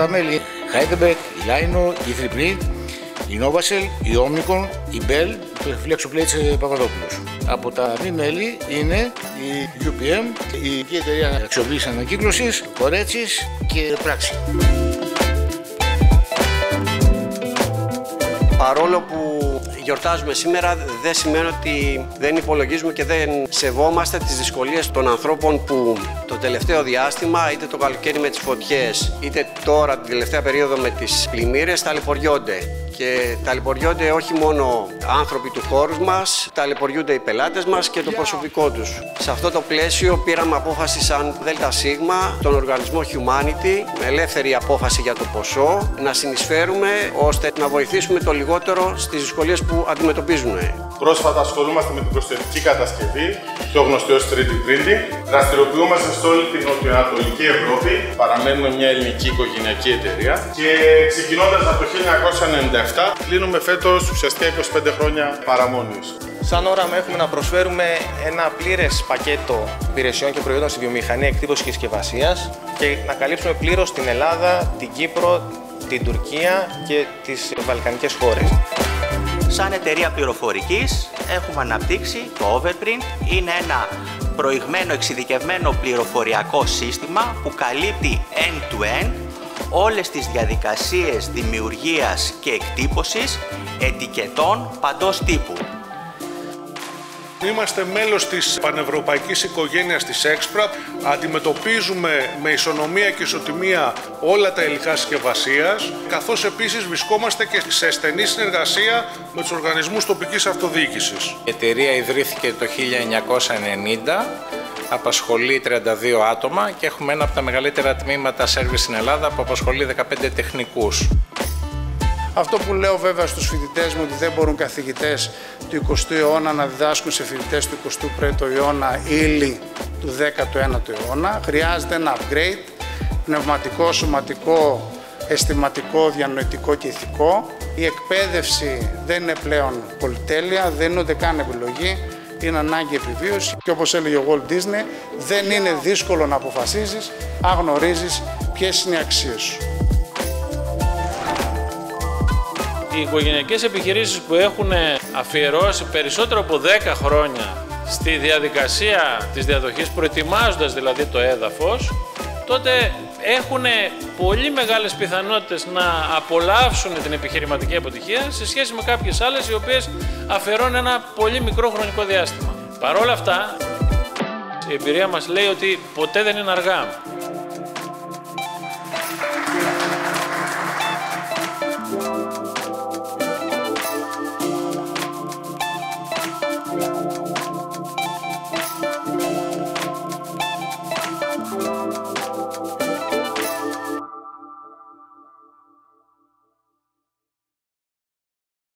τα μέλη: Heidelberg, η Lino, η 3Print, η Novacell, η Omnicom, η Bell, το Flexoplate Παπαδόπουλος. Από τα μη μέλη είναι η UPM, η εταιρεία αξιοποίησης ανακύκλωσης, Κορέτσις και Πράξη. Παρόλο που γιορτάζουμε σήμερα, δεν σημαίνει ότι δεν υπολογίζουμε και δεν σεβόμαστε τις δυσκολίες των ανθρώπων που το τελευταίο διάστημα, είτε το καλοκαίρι με τις φωτιές, είτε τώρα την τελευταία περίοδο με τις πλημμύρες, ταλαιπωριόνται. Και ταλαιπωριόνται όχι μόνο άνθρωποι του χώρου μας, ταλαιπωριούνται οι πελάτες μας και το προσωπικό τους. Σε αυτό το πλαίσιο πήραμε απόφαση σαν ΔΣ, τον οργανισμό Humanity, με ελεύθερη απόφαση για το ποσό, να συνεισφέρουμε ώστε να βοηθήσουμε το λιγότερο στις δυσκολίες που αντιμετωπίζουν. Πρόσφατα ασχολούμαστε με την προσθετική κατασκευή, πιο γνωστή ως 3D printing. Δραστηριοποιούμαστε σε όλη την νοτιοανατολική Ευρώπη. Παραμένουμε μια ελληνική οικογενειακή εταιρεία και ξεκινώντας από το 1997 κλείνουμε φέτος ουσιαστικά 25 χρόνια παραμονής. Σαν όραμα έχουμε να προσφέρουμε ένα πλήρες πακέτο υπηρεσιών και προϊόντων στη βιομηχανία εκτύπωσης και συσκευασίας και να καλύψουμε πλήρως την Ελλάδα, την Κύπρο, την Τουρκία και τις βαλκανικές χώρες. Σαν εταιρεία πληροφορικής έχουμε αναπτύξει το Overprint. Είναι ένα προηγμένο εξειδικευμένο πληροφοριακό σύστημα που καλύπτει end-to-end όλες τις διαδικασίες δημιουργίας και εκτύπωσης ετικετών παντός τύπου. Είμαστε μέλος της πανευρωπαϊκής οικογένειας της Exprat. Αντιμετωπίζουμε με ισονομία και ισοτιμία όλα τα υλικά συσκευασίας, καθώς επίσης βρισκόμαστε και σε στενή συνεργασία με τους οργανισμούς τοπικής αυτοδιοίκησης. Η εταιρεία ιδρύθηκε το 1990, απασχολεί 32 άτομα και έχουμε ένα από τα μεγαλύτερα τμήματα service στην Ελλάδα που απασχολεί 15 τεχνικούς. Αυτό που λέω βέβαια στους φοιτητές μου ότι δεν μπορούν καθηγητές του 20ου αιώνα να διδάσκουν σε φοιτητές του 21ου αιώνα ύλη του 19ου αιώνα. Χρειάζεται ένα upgrade, πνευματικό, σωματικό, αισθηματικό, διανοητικό και ηθικό. Η εκπαίδευση δεν είναι πλέον πολυτέλεια, δεν είναι ούτε καν επιλογή, είναι ανάγκη επιβίωση. Και όπως έλεγε ο Walt Disney, δεν είναι δύσκολο να αποφασίζεις αν γνωρίζεις ποιες είναι οι αξίες σου. Οι οικογενειακές επιχειρήσεις που έχουν αφιερώσει περισσότερο από 10 χρόνια στη διαδικασία της διαδοχής, προετοιμάζοντας δηλαδή το έδαφος, τότε έχουν πολύ μεγάλες πιθανότητες να απολαύσουν την επιχειρηματική αποτυχία σε σχέση με κάποιες άλλες οι οποίες αφιερώνουν ένα πολύ μικρό χρονικό διάστημα. Παρ' όλα αυτά, η εμπειρία μας λέει ότι ποτέ δεν είναι αργά.